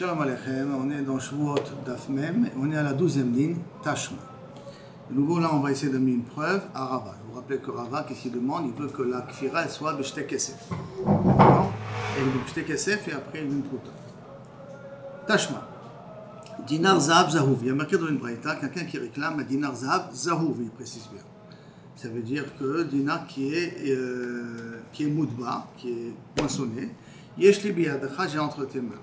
Shalom Aleichem, on est dans Shavuot Daf Mem, on est à la 12e ligne, Tashma. De nouveau, là, on va essayer de mettre une preuve à Rava. Je vous rappelle que Rava, qu'est-ce qu'il demande? Il veut que la kfira soit b'shte kesef. D'accord? Et il veut b'shte kesef et après une prouta. Tashma. Dinar zahav zahouv. Il y a marqué dans une braïta, quelqu'un qui réclame un dinar zahav zahouv, il précise bien. Ça veut dire que dinar qui est moudba, qui est poinçonné, yesh li biyadacha, j'ai entre tes mains.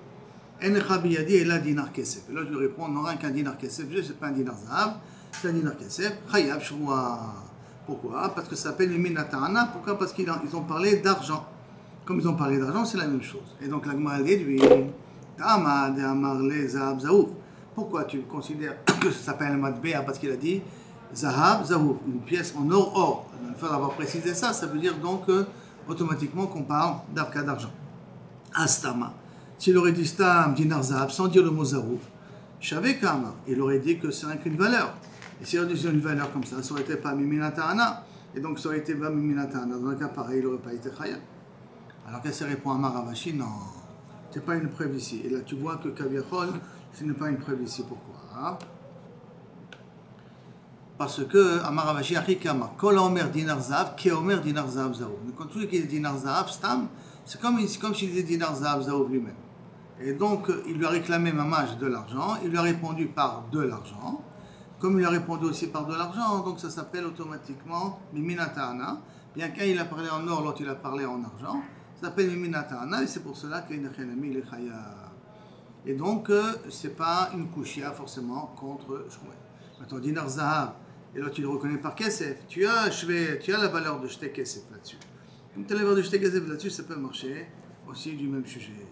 Encha biyadi et la dinar kesef. Et là, je lui réponds, non, rien qu'un dinar kesef, c'est pas un dinar zahav, c'est un dinar kesef. Chayab shvoua. Pourquoi? Parce que ça s'appelle les minatana. Pourquoi? Parce qu'ils ont parlé d'argent. Comme ils ont parlé d'argent, c'est la même chose. Et donc, la Gemara déduit, Ta'ama de amar le zahav zahouf. Pourquoi tu considères que ça s'appelle un matbea? Parce qu'il a dit zahav zahouf, une pièce en or. Il faut avoir précisé ça, ça veut dire donc automatiquement qu'on parle d'arca d'argent. Astama. S'il aurait dit stam dinar zahav sans dire le mot zahouf, Shaveh kama, il aurait dit que c'est rien qu'une valeur. Et s'il aurait dit une valeur comme ça aurait été pas miminatana. Et donc ça aurait été pas miminatana. Dans un cas pareil, il n'aurait pas été chaya. Alors qu'elle se répond à Maravashi, non, c'est pas une preuve ici. Et là tu vois que Kaviachol, ce n'est pas une preuve ici. Pourquoi? Parce que Amaravashi Achikama, Kol Omer dinar zahav, Ke Omer dinar zahav zahav. Mais quand tu dis qu'il est dinar zahav, stam, c'est comme s'il disait dinar zahav zahav lui-même. Et donc il lui a réclamé mamage de l'argent, il lui a répondu par de l'argent. Comme il a répondu aussi par de l'argent, donc ça s'appelle automatiquement Miminatana. Bien qu'un il a parlé en or, l'autre il a parlé en argent, ça s'appelle Miminatana et c'est pour cela qu'il y a il est chaya. Et donc c'est pas une kushia forcément contre Shmuel. Maintenant dinar zahav, et là tu le reconnais par kesef, tu as la valeur de shte kesef là-dessus. Comme tu as la valeur de shte kesef là-dessus, ça peut marcher aussi du même sujet.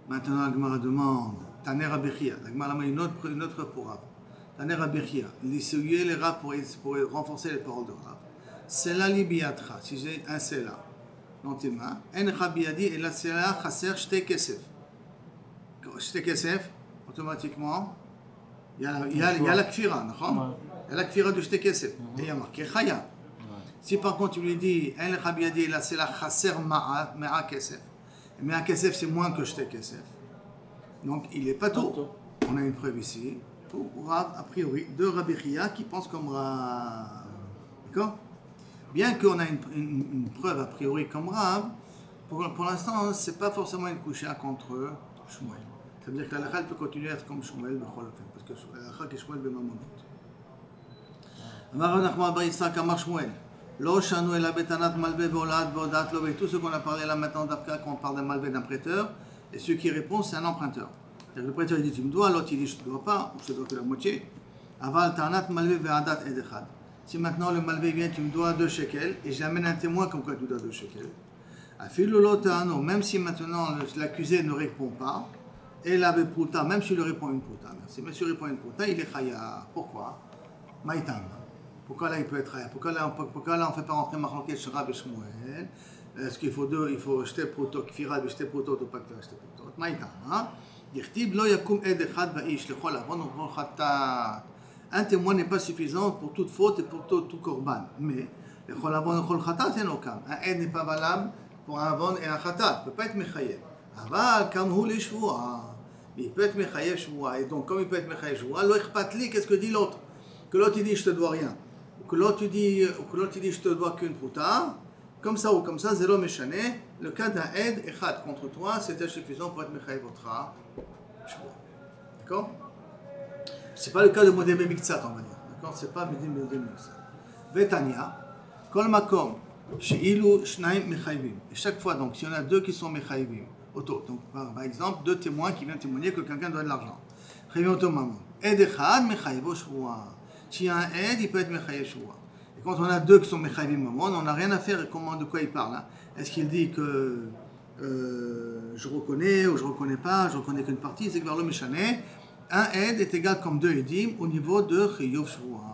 Maintenant la Gemara demande Taner Abechia, la Gemara a une autre pour Rav. Taner Abechia, l'essayer les Rav pour renforcer les paroles de Rav. C'est la libiatra, si j'ai un sela dans tes mains. En Rabiadi et la sela chaser shte kesef. Shte kesef, automatiquement, il y a la kfira, non? Il y a la kfira de shte kesef. Et il y a marqué chaya. Si par contre tu lui dis En Rabiadi et la sela chaser ma'a kesef, mais un kesef c'est moins que shte kesef. Donc il est pas tout. On a une preuve ici pour Rav, a priori, de Rabbi Chia qui pense comme Rav. D'accord? Bien qu'on a une preuve a priori comme Rav, pour l'instant, c'est pas forcément une coucha contre Shmuel. Ça veut dire que la halakha peut continuer à être comme Shmuel, parce que la halakha est Shmuel b'mamonot. Amar Nachman bar Yitzhak amar Shmuel. Lo shanu ela betanat malve ve'olad ve'odat lo. Tout ce qu'on a parlé là maintenant d'Afka, quand on parle d'un malve d'un prêteur, et ceux qui répondent, c'est un emprunteur. Le prêteur il dit tu me dois, l'autre il dit je ne te dois pas, ou je te dois que la moitié. Aval tanat malve ve'adat edechad. Si maintenant le malve vient, tu me dois 2 shekels, et j'amène un témoin comme quoi tu dois 2 shekels. Afilu lo ta'ano, même si maintenant l'accusé ne répond pas, et la bepruta, même s'il lui répond une pruta, merci, même s'il répond une pruta, il est chaya. Pourquoi? Maïtam. Pourquoi là il peut être chaya? Pourquoi là on ne fait pas rentrer Machlokes Rav et Shmuel? Est-ce qu'il faut deux? Il faut jeter prutot, kfira, jeter prutot, ou pas jeter prutot? Maïtam. Dirtib lo yakum ed echad va'ish lechol avon ou chatat. Un témoin n'est pas suffisant pour toute faute et pour tout korban. Mais lechol avon ou chol chatat c'est nokam. Un aide n'est pas valable pour un avon et un chatat. Il ne peut pas être mechayev. Aval kamhu le shvua. Il peut être mechayev shvua. Et donc comme il peut être mechayev shvua, lo ichpatli, qu'est-ce que dit l'autre? Que l'autre il dit je te dois rien. Ou que l'autre il dit je te dois qu'une pruta. Comme ça ou comme ça, zéro méchané. Le cas d'un aide echad contre toi, c'était suffisant pour être mechayev otra. D'accord? C'est pas le cas de Modé Miktsat, on va dire. D'accord? C'est pas Modé Miktsat. Vetania, Kol Makom, She'ilu Shnaim Mechayvim. Et chaque fois, donc, s'il y en a 2 qui sont Mechayvim, auto. Donc, par exemple, 2 témoins qui viennent témoigner que quelqu'un doit de l'argent. Chayvim auto maman. Ed Echad Mechayevo Shvua. S'il y a un aide, il peut être Mechayev Shvua. Et quand on a 2 qui sont Mechayvim maman, on n'a rien à faire. De quoi il parle? Hein? Est-ce qu'il dit que je reconnais ou je reconnais pas, je reconnais qu'une partie, c'est que vers le méchané, un aide est égal comme 2 edim au niveau de Chayev Shvua.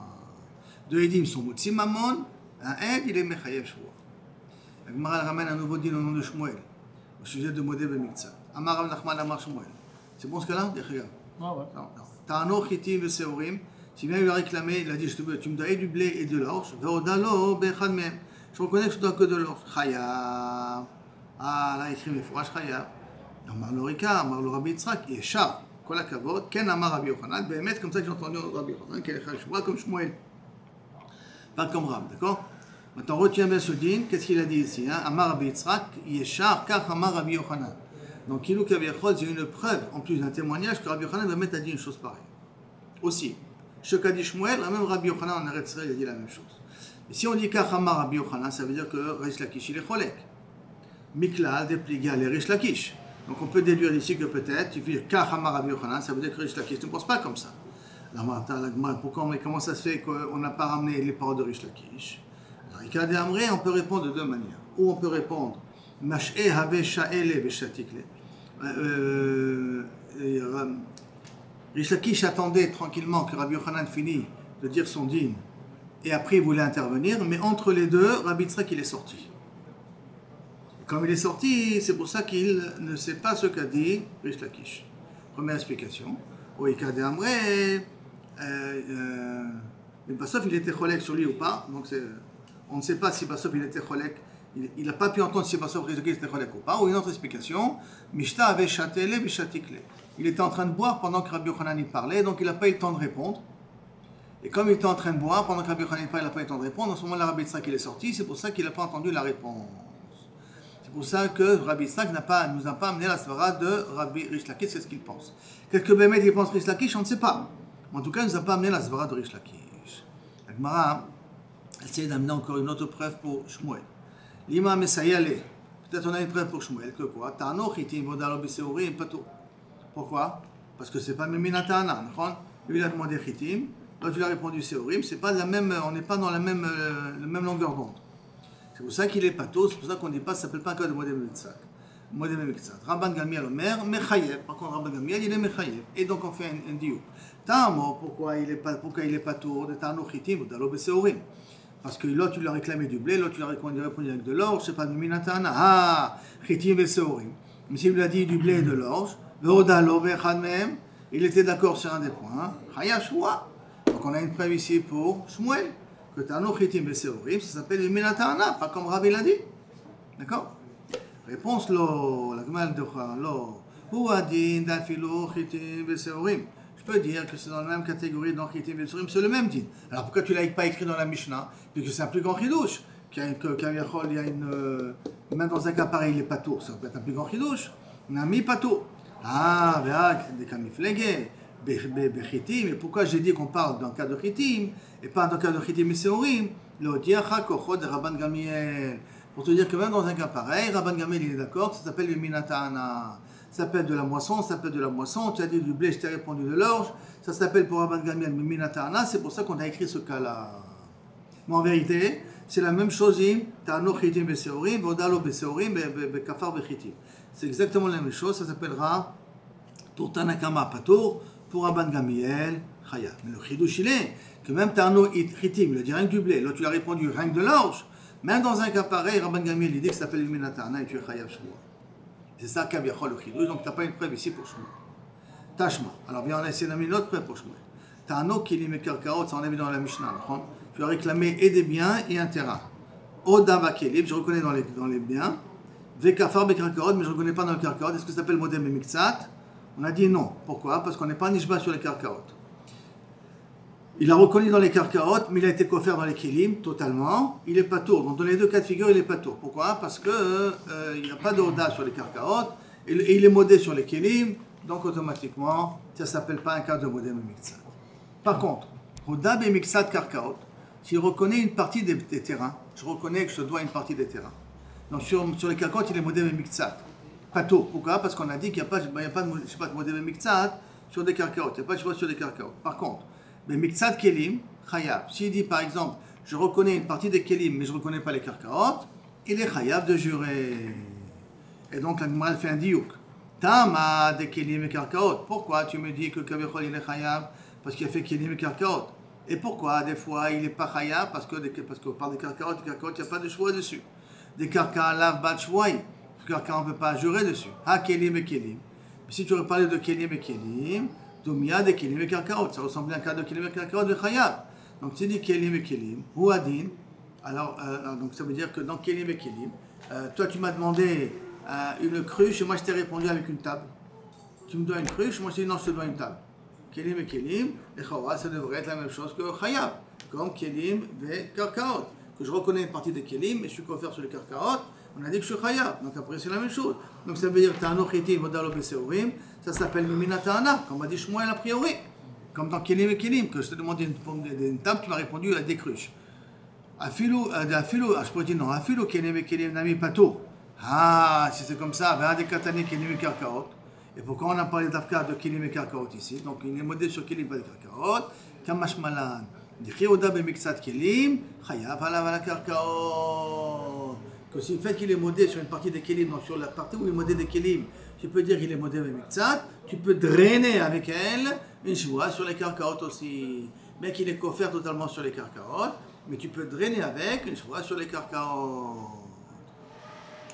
2 edim sont Motzi Mamon, un aide il est Mechayev Shvua. La Gemara ramène un nouveau din au nom de Shmuel, au sujet de Modé Bemiktsat. Amar Rav Nachman Amar Shmuel. C'est bon ce cas-là? Non. Ta'ano Chitim Ve'Seorim, si bien il lui a réclamé, il a dit tu me dois et du blé et de l'orge, Ve'odalo Be'echad Mehem. Je reconnais que je dois que de l'orge. Chaya. Ah, là, il écrit mes fourrages chaya. Amar lo Rika, Amar lo Rabbi Yitzhak, Yeshar, Kol HaKavod, Ken Amar Rabbi Yochanan, Bémet, comme ça que j'ai entendu Rabbi Yochanan, qui est Chashua comme Shmuel, pas comme Rab, d'accord? Maintenant, retiens bien ce din, qu'est-ce qu'il a dit ici, hein? Amar Rabbi Yitzhak, Yeshar, Kach Amar Rabbi Yochanan. Donc, Kilou Kaviachol, c'est une preuve, en plus d'un témoignage, que Rabbi Yochanan Bémet a dit une chose pareille. Aussi, ce qu'a dit Shmuel, même Rabbi Yochanan en Eretz Israël, il a dit la même chose. Et si on dit Kach Amar Rabbi Yochanan, ça veut dire que Rish Lakish, il est Cholek. Mikla, dépliga, les Rish Lakish. Donc on peut déduire ici que peut-être, tu veux dire Kach Amar Rabbi Yochanan, ça veut dire que Rish Lakish ne pense pas comme ça. Alors pourquoi, comment ça se fait qu'on n'a pas ramené les paroles de Rish Lakish? Alors, Ikade Amre, on peut répondre de deux manières. Ou on peut répondre Mash'e Have Sha'ele Beshatikle. Rish Lakish attendait tranquillement que Rabbi Yochanan finisse de dire son dîme et après il voulait intervenir, mais entre les deux, Rabbi Yitzhak il est sorti. Comme il est sorti, c'est pour ça qu'il ne sait pas ce qu'a dit Rish Lakish. Première explication. Oui, Ikade Amre, mais Bassof il était cholek sur lui ou pas, donc on ne sait pas si Bassof il était cholek, il n'a pas pu entendre si Bassof Rish Lakish était cholek ou pas. Ou une autre explication, Mishta avait chatele bishatikle. Il était en train de boire pendant que Rabbi Yochanan parlait, donc il n'a pas eu le temps de répondre. Et comme il était en train de boire pendant que Rabbi Yochanan parlait, il n'a pas eu le temps de répondre. En ce moment-là, Rabbi Yitzhak il est sorti, c'est pour ça qu'il n'a pas entendu la réponse. C'est pour ça que Rabbi Yitzhak nous a pas amené la svara de Rabbi Rish Lakish, c'est ce qu'il pense. Qu'est-ce que Bémet il pense Rish Lakish, on ne sait pas. En tout cas, il ne nous a pas amené la svara de Rish Lakish. La Gemara essaie d'amener encore une autre preuve pour Shmuel. Lima Mesayale. Peut-être on a une preuve pour Shmuel, que quoi? Ta'ano chitim vodalo biseurim pato. Pourquoi? Parce que c'est pas Meminatana. Lui il a demandé chitim, l'autre il a répondu seurim. C'est pas la même, on n'est pas dans la même longueur d'onde. C'est pour ça qu'il est pato, c'est pour ça qu'on ne dit pas, ça ne s'appelle pas un cas de Modem Mitzat. Rabban Gamliel Omer, Mechayev. Par contre, Rabban Gamliel, il est Mechayev. Et donc on fait un diou. Tamo, pourquoi il est pato de Ta'ano chitim vodalo biseurim? Parce que l'autre tu lui as réclamé du blé, l'autre tu lui as répondu avec de l'orge, c'est pas de Meminatana. Ah, chitim et seurim. Mais s'il lui a dit du blé et de l'orge, il était d'accord sur un des points. Donc on a une preuve ici pour Shmuel, que Ta'ano chitim beseorim, ça s'appelle le Minatana, pas comme Rabbi l'a dit. D'accord? Réponse lo, la Gemara de lo, Huadin dafilo chitim beseorim. Je peux dire que c'est dans la même catégorie dans chitim beseorim, c'est le même din. Alors pourquoi tu ne l'as pas écrit dans la Mishnah? Puisque c'est un plus grand chidouche. Il y a une, même dans un cas pareil, il est pas tour, ça peut être un plus grand chidouche. On a mis pas tour. Ah, des kamiflege, bechitim. Et pourquoi j'ai dit qu'on parle d'un cas de chitim et pas d'un cas de chitim et seorim? Le diacha kochod de Rabban Gamliel. Pour te dire que même dans un cas pareil, Rabban Gamliel il est d'accord, ça s'appelle le minatana. Ça s'appelle de la moisson, ça s'appelle de la moisson. Tu as dit du blé, je t'ai répondu de l'orge. Ça s'appelle pour Rabban Gamliel le minatana. C'est pour ça qu'on a écrit ce cas-là. Mais en vérité, c'est la même chose. Ta'ano chitim beseorim, vodalo beseorim, bekafar bechitim. C'est exactement la même chose, ça s'appellera pour Tanakama Patour, pour Rabban Gamliel Chaya. Mais le chidouche il est que même Ta'ano chitim, il a dit rien que du blé, l'autre tu lui as répondu rien que de l'orge, même dans un cas pareil, Rabban Gamliel il dit que ça s'appelle Minatana et tu es Chayav Shmuel. C'est ça Kaviachol le chidouche, donc tu n'as pas une preuve ici pour Shmuel. Tashma. Alors bien on a essayé d'amener une autre preuve pour Shmuel. Ta'ano kilim et karkaot, ça on a vu dans la Mishnah. Tu as réclamé et des biens et un terrain. Odava kelim, je reconnais dans les biens. Vekafar bekarkaot, mais je ne reconnais pas dans le karkaot. Est-ce que ça s'appelle modem et miktsat? On a dit non. Pourquoi? Parce qu'on n'est pas nishba sur les karkaot. Il a reconnu dans les karkaot, mais il a été coffert dans les kelim, totalement. Il n'est pas tour. Donc dans les deux cas de figure, il n'est pas tour. Pourquoi? Parce qu'il n'y a pas d'oda sur les karkaot, et il est modé sur les kelim, donc automatiquement, ça ne s'appelle pas un cas de modem et miktsat. Par contre, oda et miktsat karkaot, s'il reconnaît une partie des terrains, je reconnais que je dois une partie des terrains. Donc sur les karkaot, il est modem et miktsat. Pas tôt. Pourquoi? Parce qu'on a dit qu'il n'y a pas de modem et miktsat sur des karkaot. Il n'y a pas de choix sur des karkaot. Par contre, mais miktsat kelim, chayab. S'il dit par exemple, je reconnais une partie des kelim, mais je ne reconnais pas les karkaot, il est chayab de jurer. Et donc la Gemara fait un diouk. Tama des kelim et karkaot. Pourquoi tu me dis que Kavechol il est chayab? Parce qu'il a fait kelim et karkaot. Et pourquoi des fois il n'est pas chayab? Parce qu'on parle des karkaot, il n'y a pas de choix dessus. Des karka lav bat shwai. Karka on ne peut pas jurer dessus. Ha kelim et kelim. Si tu aurais parlé de kelim et kelim, Dumia de kelim et karkaot. Ça ressemblait à un cas de kelim et karkaot de chayab. Donc tu dis kelim et kelim, ou adin. Alors, donc ça veut dire que dans kelim et kelim, toi tu m'as demandé une cruche et moi je t'ai répondu avec une table. Tu me dois une cruche, moi je t'ai dit non, je te dois une table. Kelim et kelim, et chawa, ça devrait être la même chose que chayav, comme kelim et karkaot. Que je reconnais une partie des kelim et je suis couvert sur les karkaot, on a dit que je suis chayav, donc après c'est la même chose. Donc ça veut dire ta'ano chitim vodalo beseorim, ça s'appelle mimina ta'ana, comme a dit Shmuel a priori. Comme dans kelim et kelim, que je t'ai demandé une table, tu m'as répondu à des cruches. Afilou, je pourrais dire non, afilou kelim et kelim nami pato. Ah, si c'est comme ça, ben des katani kelim et karkaot. Et pourquoi on a parlé d'Afka de Kelim et Karkaot ici? Donc il est modèle sur Kelim et Karkaot. Kamash Malan. Dikhiouda bemixat Kelim, Chayav ala vala Karkaot. Que si le fait qu'il est modèle sur une partie des Kelim, donc sur la partie où il est modèle des Kelim, tu peux dire qu'il est modèle bemixat, tu peux drainer avec elle une choua sur les Karkaot aussi. Mais qu'il est coffert totalement sur les Karkaot, mais tu peux drainer avec une choua sur les Karkaot.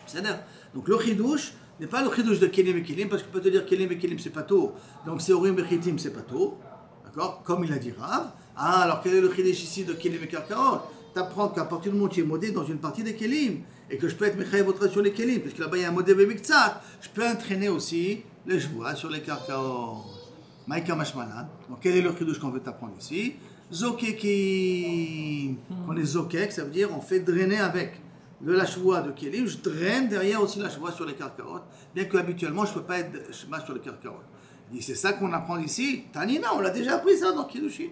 C'est-à-dire, donc le chidouche n'est pas le chidouche de Kelim et Kelim, parce que peut te dire Kelim et Kelim c'est pas tôt, donc c'est Orim et Chitim c'est pas tôt, d'accord, comme il a dit Rav. Ah, alors quel est le chidouche ici de Kelim et Karkaot? T'apprends qu'à partir du moment où tu es modé dans une partie des Kelim, et que je peux être Mechayev sur les Kelim, parce que là-bas il y a un modé Bemiktsat, je peux entraîner aussi les Jvois sur les Karkaot. Maïka Mashmalan, donc quel est le chidouche qu'on veut t'apprendre ici? Zokekim, on est Zokek, ça veut dire on fait drainer avec. De la chevoie de Kelim, je draine derrière aussi la chevoie sur les karkaot, bien que habituellement je ne peux pas être shema sur les karkaot. C'est ça qu'on apprend ici. Tanina, on l'a déjà appris ça dans Kiddushin.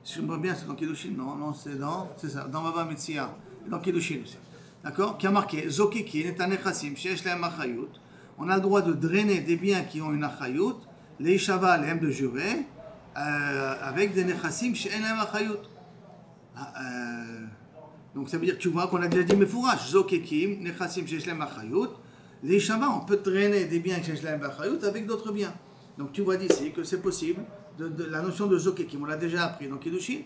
Si je me vois bien, c'est dans Kiddushin. Non, c'est ça, dans Baba Metzia, dans Kiddushin aussi. D'accord? Qui a marqué Zokikin et Tanechassim, Shesh Lehem Achayut. On a le droit de drainer des biens qui ont une Achayut, les Ishava, les M de jurer, avec des Nechassim, Shesh Lehem Achayut. Donc ça veut dire, tu vois, qu'on a déjà dit Mefourash, Zokekim, Nechassim, Sheshlem, Achayut. Les Shabbat, on peut drainer des biens Sheshlem, Achayut avec d'autres biens. Donc tu vois d'ici que c'est possible, la notion de Zokekim, on l'a déjà appris dans Kiddushin.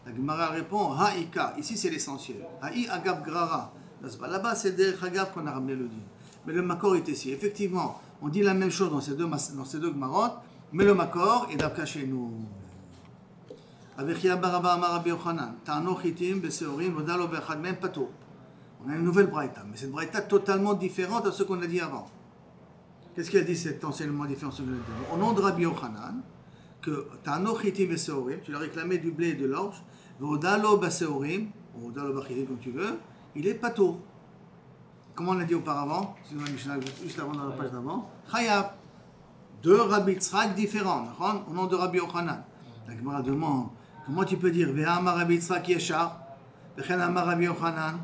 La Gemara répond, Ha'ika, ici c'est l'essentiel. Ha'i Agav Grara. Là-bas c'est Derech Agav qu'on a ramené le din. Mais le Makor est ici. Effectivement, on dit la même chose dans ces deux Gemarot, mais le Makor est d'Avka chez nous. On a une nouvelle braïta, mais c'est une braïta totalement différente de ce qu'on a dit avant. Qu'est-ce qu'elle dit cet enseignement différent? Au nom de Rabbi Yochanan, que Ta'ano Chitim Beseorim, tu l'as réclamé du blé et de l'orge, Vodalo Baseorim, ou Vodalo Bachitim comme tu veux, il est pato. Comment on l'a dit auparavant, juste avant dans la page d'avant, Chayav, deux Rabbi Tzrak différents, au nom de Rabbi Yochanan. La Gemara demande, comment tu peux dire Ve'amar Rabbi Tzrak Yeshar, Ve'chen Amar Rabbi Yochanan?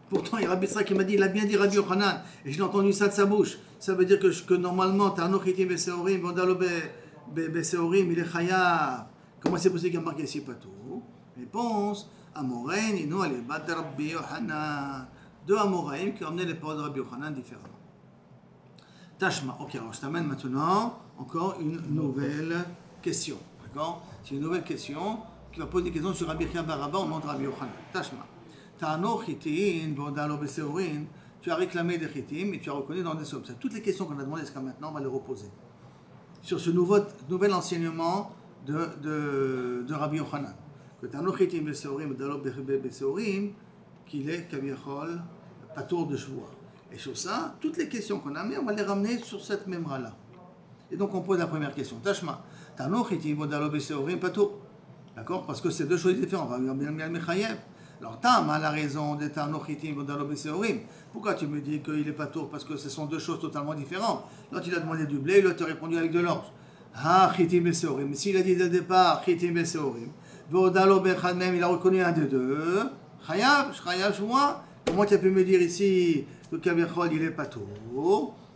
Pourtant, il y a Rabbi Tzrak qui m'a dit, il a bien dit Rabbi Yochanan, et je l'ai entendu ça de sa bouche. Ça veut dire que normalement, Ta'ano Chitim Beseorim, Vodalo Beseorim, il est Chayav. Comment c'est possible qu'il y a marqué ici pato? Réponse, Amorain, Ino, elle est bat de Rabbi Yochanan. Deux Amoraim qui ont amené les paroles de Rabbi Yochanan différemment. Tashma, ok, alors je t'amène maintenant encore une nouvelle question. D'accord? C'est une nouvelle question qui va poser des questions sur Rabbi Chia bar Abba au nom de Rabbi Yochanan. Tashma. Ta'ano chitin, vodalo beseorin. Tu as réclamé des chitim et tu as reconnu dans des sommes. Toutes les questions qu'on a demandées jusqu'à maintenant, on va les reposer. Sur ce nouvel enseignement de Rabbi Yochanan. Que Ta'ano chitin beseorim, vodalo beseorim, qu'il est kaviachol, patour de chevois. Et sur ça, toutes les questions qu'on a mis, on va les ramener sur cette memra-là. Et donc on pose la première question. Tashma. D'accord? Parce que c'est deux choses différentes. Alors Tam a la raison de Ta'ano Chitim Vodalo Beseorim. Pourquoi tu me dis qu'il est pas tour? Parce que ce sont deux choses totalement différentes. L'autre il a demandé du blé, l'autre a répondu avec de l'orge. Ah, Chitim Beseorim. Mais s'il a dit dès le départ Chitim Beseorim, Vodalo Bechad même, il a reconnu un des deux. Chayav, moi. Comment tu as pu me dire ici que Kaviachol il est pas tour?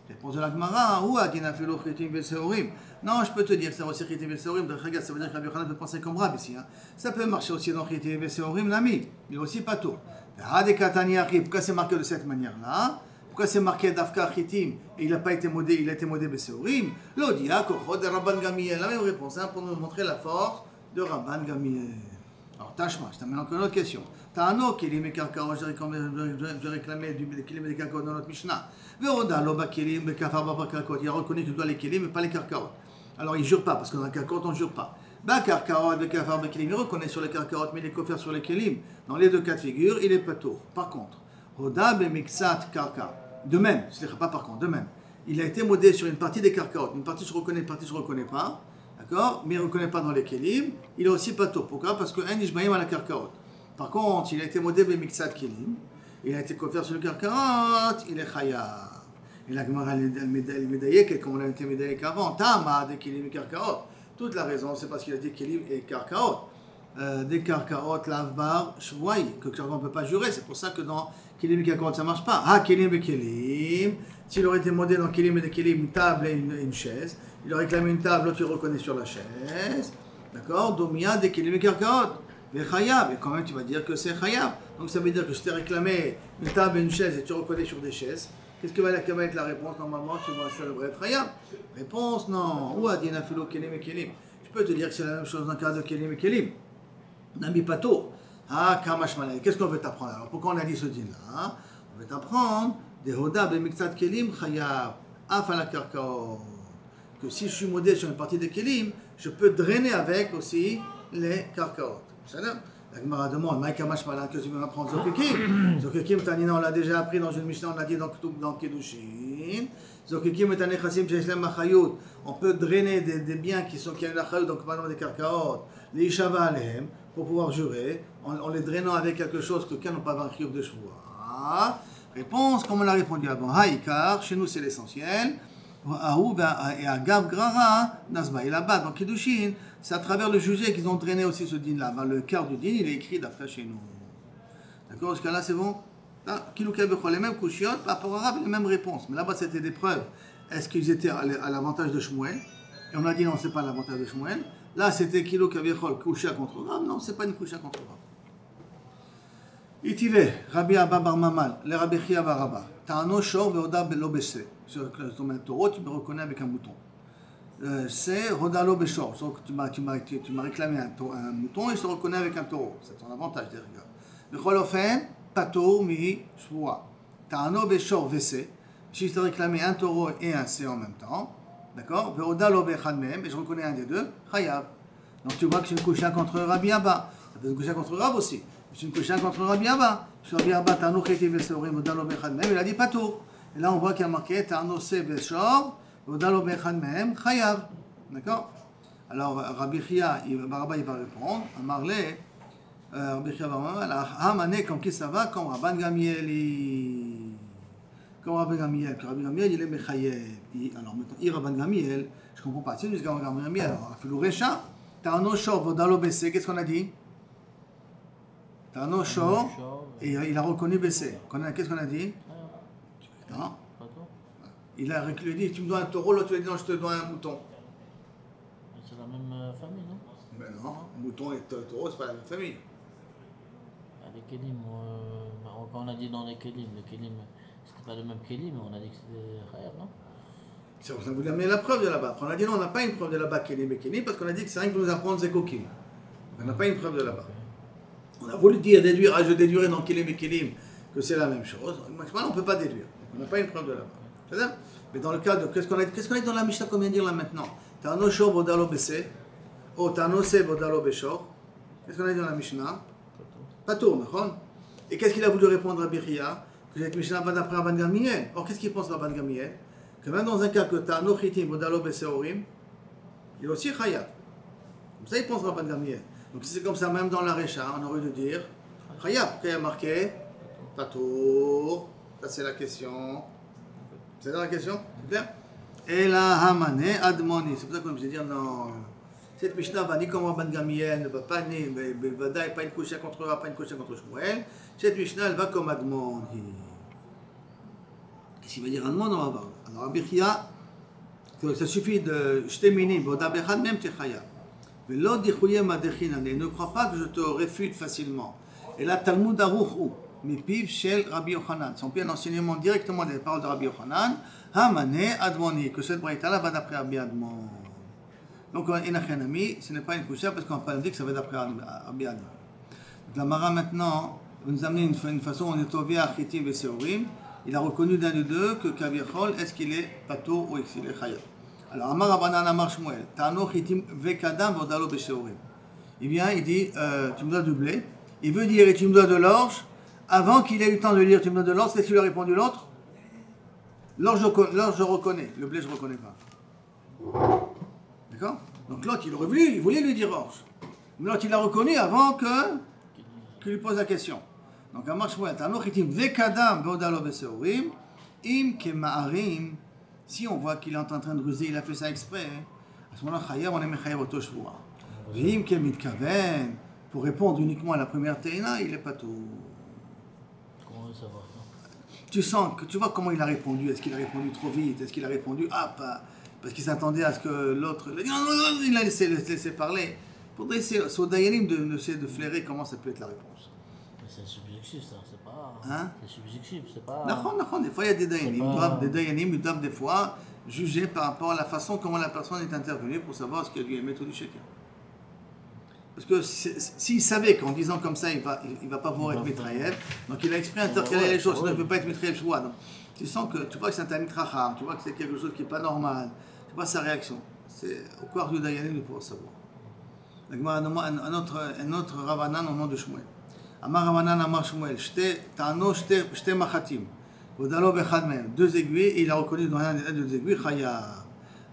Réponse de la Gemara, ou Adina Filo Chitim Beseorim. Non, je peux te dire que ça va aussi Chitim Beseorim. Regarde, ça veut dire que Rabbi Yochanan peut penser comme Rab ici. Hein. Ça peut marcher aussi dans Chitim Beseorim, l'ami. Il est aussi pas tôt. Pourquoi c'est marqué de cette manière-là? Pourquoi c'est marqué d'Afka Chitim et il n'a pas été modé, il a été modé Beseorim? L'Odia, Kochot de Rabban Gamiel. La même réponse hein, pour nous montrer la force de Rabban Gamiel. Alors, Tashma, je t'amène encore une autre question. Ta'ano Kelim et Karkaot, j'ai réclamé du Kelim et Karkaot dans notre Mishnah. Ve'odalo Kelim et Karkaot. Il a reconnu que tu dois les Kelim mais pas les Karkaot. Alors il ne jure pas, parce que dans le Karkaot on ne jure pas. Karkaot et Kelim, il reconnaît sur les Karkaot, mais il est coffert sur les Kelim. Dans les deux cas de figure, il est pas tour. Par contre, Hoda Bemixat Karka. De même, pas par contre, de même. Il a été modé sur une partie des carcaotes. Une partie se reconnaît, une partie se reconnaît pas. D'accord? Mais il ne reconnaît pas dans les kelim. Il a aussi pato. Pourquoi? Parce qu'un ishbaïm à la carcaote. Par contre, il a été modé bemixat kelim. Il a été couvert sur le carcaote. Il est chaya. Et la Gemara elle médaillée, comme on a été médaillé qu'avant. Tama des kelim et carcaote. Toute la raison, c'est parce qu'il a dit kelim et carcaote. Des carcaotes, lavbar, shvoy, que on ne peut pas jurer. C'est pour ça que dans kelim et carcaote, ça ne marche pas. Ah, kelim et kelim. S'il aurait été modé dans kelim et kelim, une table et une chaise, il aurait réclamé une table, l'autre il reconnaît sur la chaise. D'accord? Domia des kelim et carcaotes. Mais chayab, et quand même tu vas dire que c'est chayab. Donc ça veut dire que je t'ai réclamé une table et une chaise et tu reconnais sur des chaises. Qu'est-ce que va être la réponse? Normalement, tu vois, ça devrait être chayab. Réponse, non. Ou adina filo kelim et kelim. Je peux te dire que c'est la même chose dans le cas de kelim et kelim. Nami pato. Ah, kamash malay. Qu'est-ce qu'on veut t'apprendre alors? Pourquoi on a dit ce din-là? On veut t'apprendre des hoda bemixat kelim chayab. Afala karkaot. Que si je suis modé sur une partie des kelim, je peux drainer avec aussi les karkaot. La Gemara demande, Maïkamash Malan, que tu veux m'apprendre Zokekim? Zokekim, Tanina, on l'a déjà appris dans une Mishnah, on l'a dit dans Kedushin. Zokekim et Tanechassim, Jeshlem Machayut. On peut drainer des biens qui ont une achayut, donc par exemple des karkaot, les Ishava Alehem, pour pouvoir jurer, en les drainant avec quelque chose que quelqu'un n'a pas un chiyuv de shvoua. Réponse, comme on l'a répondu avant, Haïkar, chez nous c'est l'essentiel. Et à Gab Grara, Nazba et là-bas, dans Kedushin, c'est à travers le jugé qu'ils ont drainé aussi ce din-là. Le quart du din, il est écrit d'après chez nous. D'accord? Jusqu'à là, c'est bon? Les mêmes couchiotes, par rapport à Arabe, les mêmes réponses. Mais là-bas, c'était des preuves. Est-ce qu'ils étaient à l'avantage de Shmuel? Et on a dit non, c'est pas l'avantage de Shmuel. Là, c'était Kilo Kavichol, coucha contre Rav. Non, c'est pas une coucha contre Rav. Itive, Rabbi Abba Bar Mamal, le Rabbi Chia Bar Abba. Ta'ano Shor ve'oda be'lo b'se. Sur ton taureau, tu me reconnais avec un mouton. C'est Rodalo Beshor. Tu m'as réclamé un mouton et je te reconnais avec un taureau. C'est ton avantage, des regards. Le Cholofen, Pato, Mi, Shvoa. Ta'ano Beshor, Vese. Si je te réclamé un taureau et un C en même temps, d'accord? Rodalo Bechad Mem, et je reconnais un des deux, Chayab. Donc tu vois que c'est une coucha contre Rabbi Abba. Ça peut être une coucha contre Rab aussi. C'est une coucha contre Rabbi Abba. Sur Rabbi Abba, Ta'ano Cheti Vese, Rodalo Bechad Mem, il a dit Pato. Et là, on voit qu'il y a marqué Ta'ano Se Beshor. D'accord? Alors, Rabbi Chia, Baraba, il va répondre. Amarle, Rabbi Chia Baraba, Hamane, comme qui ça va, comme Rabban Gamiel, comme Rabban Gamiel, que Rabbi Gamiel, il est Mechayev. Alors, maintenant, Rabban Gamiel, je ne comprends pas. C'est juste Rabban Gamiel. Alors, Afilou Recha, Ta'ano Shor, Vodalo Bessé, qu'est-ce qu'on a dit? Ta'ano Shor, et il a reconnu Bessé. Qu'est-ce qu'on a dit? Non. Il a dit, tu me dois un taureau, l'autre tu lui a dit non, je te dois un mouton. C'est la même famille, non? Ben non, mouton et taureau, c'est pas la même famille. Les kelim, quand on a dit dans les kelim, c'était pas le même kelim, on a dit que c'était khayab, non? Ça vous a amené la preuve de là-bas. On a dit non, on n'a pas une preuve de là-bas, kelim et kelim, parce qu'on a dit que c'est rien que pour nous apprendre zekokim. On n'a pas une preuve de là-bas. On a voulu dire, déduire, je déduirais dans kelim et kelim que c'est la même chose. Maximum, on ne peut pas déduire. On n'a pas une preuve de là-bas. C'est-à-dire, mais dans le cas de. Qu'est-ce qu'on a dit dans la Mishnah qu'on vient de dire là maintenant? Ta'ano shor vodalo bese. Oh, ta'ano se vodalo beshor. Qu'est-ce qu'on a dit dans la Mishnah? Pato, d'accord? Et qu'est-ce qu'il a voulu répondre à Bichia? Que cette Mishnah va d'après Rabban Gamiel. Or, qu'est-ce qu'il pense Rabban Gamiel? Que même dans un cas que ta'ano chitim vodalo bese orim, il est aussi chayab. Comme ça, il pense Rabban Gamiel. Donc, si c'est comme ça, même dans la Recha, on aurait dû dire chayab. Quand il y a marqué Pato, ça c'est la question. C'est dans la question? C'est clair? Et la Hamane Admoni. C'est pour ça que je vais dire non. Cette Mishnah va ni comme Rabban Gamiel, ne va pas ni, mais pas une couche contre Rav, pas une couche contre Shmuel. Cette Mishnah, elle va comme Admoni. Qu'est-ce qu'il veut dire Admon? On va voir. Alors, Rabbi Chia, que ça suffit de jeter minim, Boda Bechad, même Techaya. Mais l'autre dit Chouye Madechinane. Ne crois pas que je te réfute facilement. Et là, Talmud Aruch Mipiv Shel Rabbi Yochanan. Si on peut un enseignement directement des paroles de Rabbi Yochanan, Hamane Admoni, que cette braïta-là va d'après Rabbi Admon. Donc, Enachanami, ce n'est pas une couchère parce qu'on n'a pas dit que ça va d'après Rabbi Admon. Donc, la Mara maintenant va nous amener une façon, on est au Via Chitim et Seorim. Il a reconnu d'un des deux que Kavichol, est-ce qu'il est Pato ou est-ce qu'il est Chayab. Alors, Amar Rabbanan Amar Shmuel, Ta'ano Chitim Vekadam Vodalo Besheorim. Il vient, il dit, tu me dois du blé. Il veut dire, et tu me dois de l'orge. Avant qu'il ait eu le temps de lire, tu me dois de l'orge. Qu'est-ce qu'il lui a répondu l'autre? L'or, je reconnais. Le blé, je ne reconnais pas. D'accord? Donc l'autre, il voulait lui dire orge. Mais l'autre, il l'a reconnu avant qu'il lui pose la question. Donc, Amar Shmuel, Tanoch itim vekadam beodalo beseorim, im kema'arim, si on voit qu'il est en train de ruser, il a fait ça exprès, à ce moment-là, Chayav, on est Mechayav Oto Shvua. Im kemitkaven, pour répondre uniquement à la première Teina, il n'est pas tout. Comment on veut savoir ça? Tu sens que tu vois comment il a répondu. Est-ce qu'il a répondu trop vite? Est-ce qu'il a répondu parce qu'il s'attendait à ce que l'autre. Il a dit non, il a laissé parler. Il faudrait essayer, sur Dayanim, de flairer comment ça peut être la réponse. Mais c'est subjectif, ça, c'est pas. Hein? C'est subjectif, c'est pas. Non, des fois il y a des Dayanim. Ils doivent des fois juger par rapport à la façon comment la personne est intervenue pour savoir ce qu'il lui est méthode du chacun. Parce que s'il savait qu'en disant comme ça, il va pas pouvoir être Mitraïev, donc il a exprès intercalé les choses, il ne peut pas être Mitraïev Shvoua. Donc tu sens que, tu vois que c'est un Talmid Chacham, tu vois que c'est quelque chose qui n'est pas normal, tu vois sa réaction. C'est au quarts du Dayanim de pouvoir savoir. Un autre Ravanan au nom de Shmuel. Amar Ravanan Amar Shmuel, Ta'ano Shte Machatim, Vodalo Bechad Mem, 2 aiguilles, et il a reconnu dans un des 2 aiguilles, Chaya.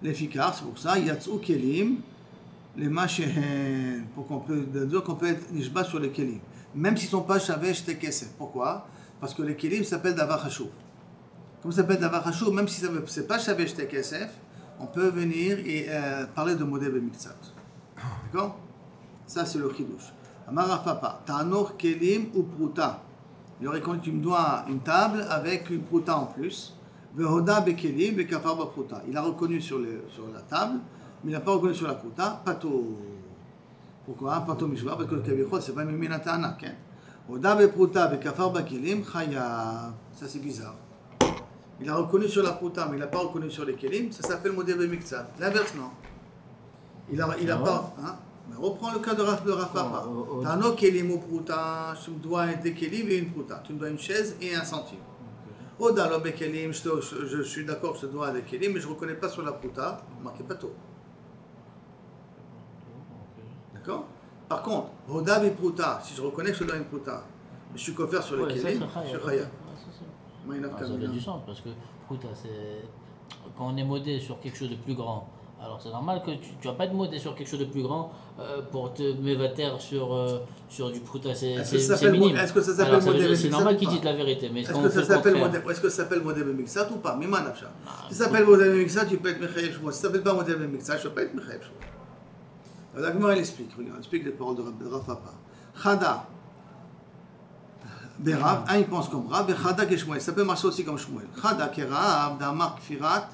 L'efficace, c'est pour ça, Yatzou Kelim, les machehen, pour qu'on peut être nishba sur les kelim, même s'ils ne sont pas shavesh te kesef. Pourquoi? Parce que les kelim s'appellent davar chashuv. Comme ça s'appelle davar chashuv, même si ce n'est pas shavesh te kesef, on peut venir et parler de modé b'miktsat. D'accord? Ça c'est le chidouche. Amar papa, ta'anor kelim ou pruta. Il aurait connu tu me dois une table avec une pruta en plus. Vehoda bekelim bekafar b'pruta. Il a reconnu sur la table. Mais il n'a pas reconnu sur la pruta, pato. Pourquoi? Pato mishva, parce que le kavichot, c'est pas miminatana. Oda bepruta bekafar bakelim chayav. Ça c'est bizarre. Il a reconnu sur la pruta, mais il n'a pas reconnu sur les kelim, ça s'appelle modé bemiktsat. L'inverse, non. Il a pas. Hein? Mais reprends le cas de Rav Papa. T'as un kelim ou pruta, tu me dois des kelim et une pruta. Tu me dois une chaise et un centime. Oda lo bekelim, je suis d'accord que je te dois des kelim, mais je ne reconnais pas sur la pruta, marqué pato. D'accord? Par contre, Hoda et Pruta, si je reconnais que je dois une Pruta, mais je suis coffert sur les Kélim, je suis Chaya. Ça a du sens, parce que Pruta, c'est. Quand on est modé sur quelque chose de plus grand, alors c'est normal que tu vas pas être modé sur quelque chose de plus grand pour te mévater sur du Pruta, c'est minime. Est-ce que ça s'appelle modé? C'est normal qu'ils disent la vérité, mais est-ce que ça s'appelle modé b'miktsat ou pas? Mima nafsha. Si ça s'appelle modé b'miktsat, tu peux être Mechayev Shvoua. Si ça s'appelle pas modé b'miktsat, je ne peux pas être Mechayev Shvoua. La Gemara elle explique, regarde, elle explique les paroles de Rav Papa. Chada, Berav, il pense comme Rav, et Chada que Shmuel, ça peut marcher aussi comme Shmuel. Chada que Rav, d'Amar Kfirat,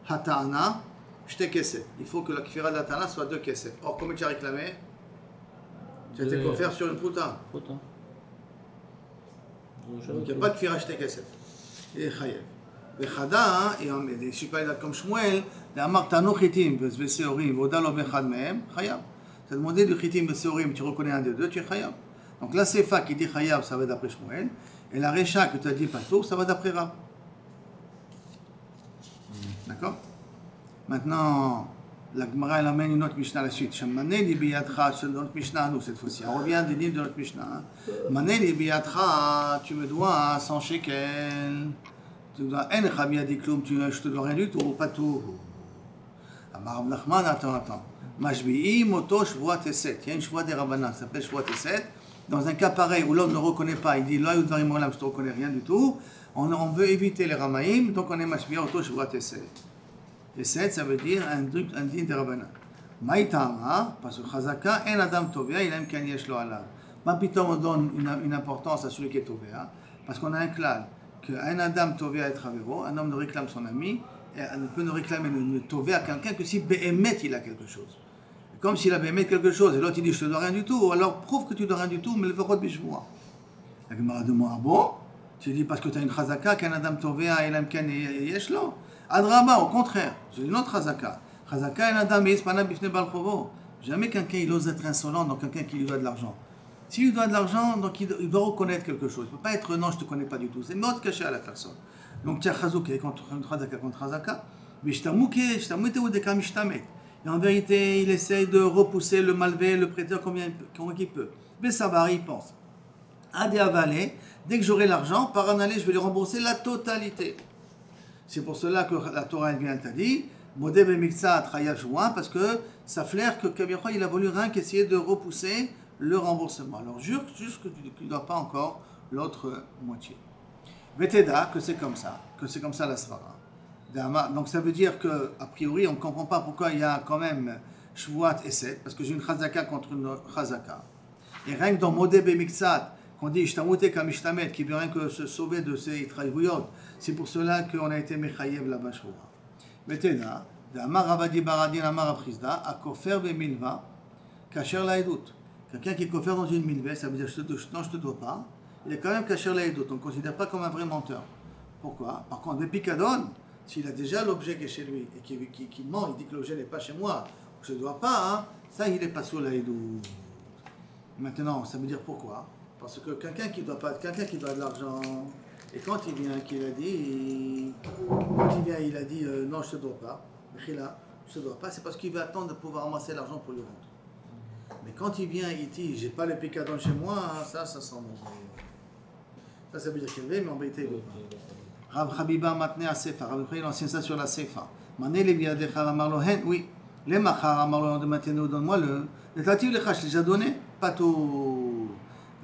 Hatana, Shte Kesef. Il faut que la Kfirat de Hatana soit 2 Kesef. Or, combien tu as réclamé? Tu as été coffert sur une Pruta. Donc il n'y a pas de Kfirat Shte Kesef. Et Chayev. Bechada, et je ne suis pas là comme Shmuel, d'Amar Tano Chitim, Veseorim, Vodalo Bechad Mehem, Chayav. Tu as demandé de Chitim, Veseorim, tu reconnais un des deux, tu es Chayav. Donc la Sefa qui dit Chayav, ça va d'après Shmuel, et la Recha que tu as dit Pato, ça va d'après Rav. D'accord? Maintenant, la Gemara elle amène une autre Mishnah à la suite. Mané li biyadcha, c'est notre Mishnah, nous cette fois-ci. On revient des livres de notre Mishnah. Mané li biyadcha, tu me dois 100 shekels. Tu me dois en chabia dikloum, je te dois rien du tout, pas tout. Amar Nachman, attends. Majbi'i moto shvoa teset. Il y a une shvoa des Rabbanan, ça s'appelle shvoa teset. Dans un cas pareil où l'homme ne reconnaît pas, il dit là, je ne te reconnais rien du tout. On veut éviter les Ramaïm, donc on est majbi'i moto shvoa teset. Teset, ça veut dire un din des Rabbanan. Maïtama, parce que Chazaka, en adam tovea, il aime qu'il yesh lo alav. Ma pitom on donne une importance à celui qui est tovea, parce qu'on a un klal. Qu'un Adam tovea et travero, un homme ne réclame son ami, et ne peut ne réclamer le tovea à quelqu'un que si Béhémet il a quelque chose. Comme s'il a Béhémet quelque chose, et l'autre il dit je te dois rien du tout, alors prouve que tu dois rien du tout, mais le verrot de Bishvoua. La Gemara demande ah bon? Tu dis parce que tu as une chazaka qu'un Adam tovea et l'amken et yeshlo. Adraba, au contraire, j'ai une autre chazaka. Chazaka un Adam et ispana bifne balchovo. Jamais quelqu'un il ose être insolent dans quelqu'un qui lui doit de l'argent. S'il lui doit de l'argent, donc il doit reconnaître quelque chose. Il ne peut pas être non, je ne te connais pas du tout. C'est mode caché à la personne. Donc tu as chazouké contre chazaka contre chazaka. Mais je t'amouke ou des kamishtamet. Et en vérité, il essaye de repousser le malvé, le prêteur, combien qu'il peut. Mais ça va, il pense. Adé avalé, dès que j'aurai l'argent, par en aller, je vais lui rembourser la totalité. C'est pour cela que la Torah elle vient, elle t'a dit, Modé Bemiktsat Chayav Shvoa, parce que ça flaire que Kavircha, il a voulu rien qu'essayer de repousser le remboursement. Alors jure juste que tu ne dois pas encore l'autre moitié. Veteda, que c'est comme ça la svara. Donc ça veut dire que a priori on ne comprend pas pourquoi il y a quand même Shvuat et 7, parce que j'ai une chazaka contre une chazaka. Et rien que dans Modé Bemiktsat, qu'on dit Ishtamute Kamishtamet, qui veut rien que se sauver de ces itraïvouyot, c'est pour cela qu'on a été Mechayev là-bas Shvuat. Veteda, d'Amar Rabadi Baradin Amar Aprizda, à Kofer Bemilva, Kacher Laïdout. Quelqu'un qui est coffert dans une milvée, ça veut dire non, je ne te dois pas. Il est quand même caché l'aïdout, on ne considère pas comme un vrai menteur. Pourquoi? Par contre, le picadon, s'il a déjà l'objet qui est chez lui et qui ment, il dit que l'objet n'est pas chez moi, je ne dois pas, hein, ça il n'est pas sous l'aïdout. Maintenant, ça veut dire pourquoi? Parce que quelqu'un qui doit de l'argent, et quand il vient, il a dit non, je ne te dois pas, je ne te dois pas, c'est parce qu'il veut attendre de pouvoir ramasser l'argent pour le rendre. Mais quand il vient, il dit, j'ai pas le picadon chez moi, ça sent mauvais. Ça veut dire qu'il veut, mais en vérité, il veut pas. Rab Chabiba matne à Sefa. Rab Chabiba, il enseigne ça sur la Sefa. Mané les biadechar amarlo hen, oui. Les machar amarlo de maintenant, donne-moi-le. Le tativ lecha, je l'ai déjà donné, pas tout.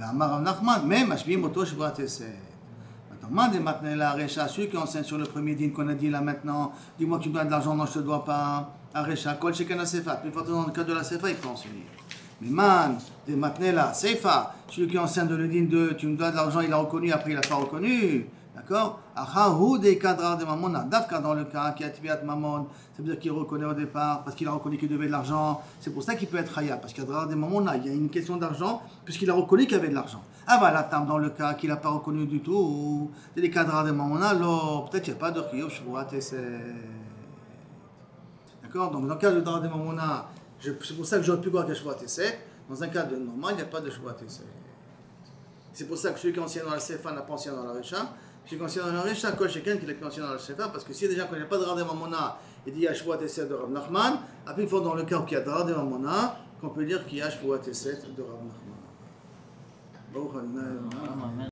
Amar Rav Nachman, mais mashbi moto shvuat eset. Maintenant, la Arecha, celui qui enseigne sur le premier dîne qu'on a dit là maintenant, dis-moi que tu me dois de l'argent, non, je ne te dois pas. Arecha, kol sheken la Sefa. Plus fortement dans le cas de la Sefa, il peut enseigner. Mais man, de Matnela, Seifa, celui qui enseigne de le din de tu me dois de l'argent, il a reconnu, après il n'a pas reconnu. D'accord? Achahu des cadres de Mamon, Dafka dans le cas, qui a tibiat Mamon, ça veut dire qu'il reconnaît au départ, parce qu'il a reconnu qu'il devait de l'argent. C'est pour ça qu'il peut être Chaya, parce qu'il y a des Mamon, il y a une question d'argent, puisqu'il a reconnu qu'il y avait de l'argent. Ah bah là, dans le cas qu'il n'a pas reconnu du tout, c'est des cadres de Mamon, alors peut-être qu'il n'y a pas de Chiyuv, Shvuat et c'est. D'accord? Donc dans le cas de cadre de Mamon, c'est pour ça que j'aurais pu voir que Shvuat et 7. Dans un cas de normal, il n'y a pas de Shvuat et 7. C'est pour ça que celui qui enseigne dans la Sefa n'a pas enseigné dans la Recha. Celui qui enseigne dans la Recha, coche quelqu'un qui l'a enseigné dans la Sefa, parce que si déjà qu'on n'a pas de Rav de Mamona, il dit il y a Shvuat et 7 de Rav Nachman, après il faut dans le cas où il y a de Rav de Mamona, qu'on peut dire qu'il y a Shvuat et 7 de Rav Nachman.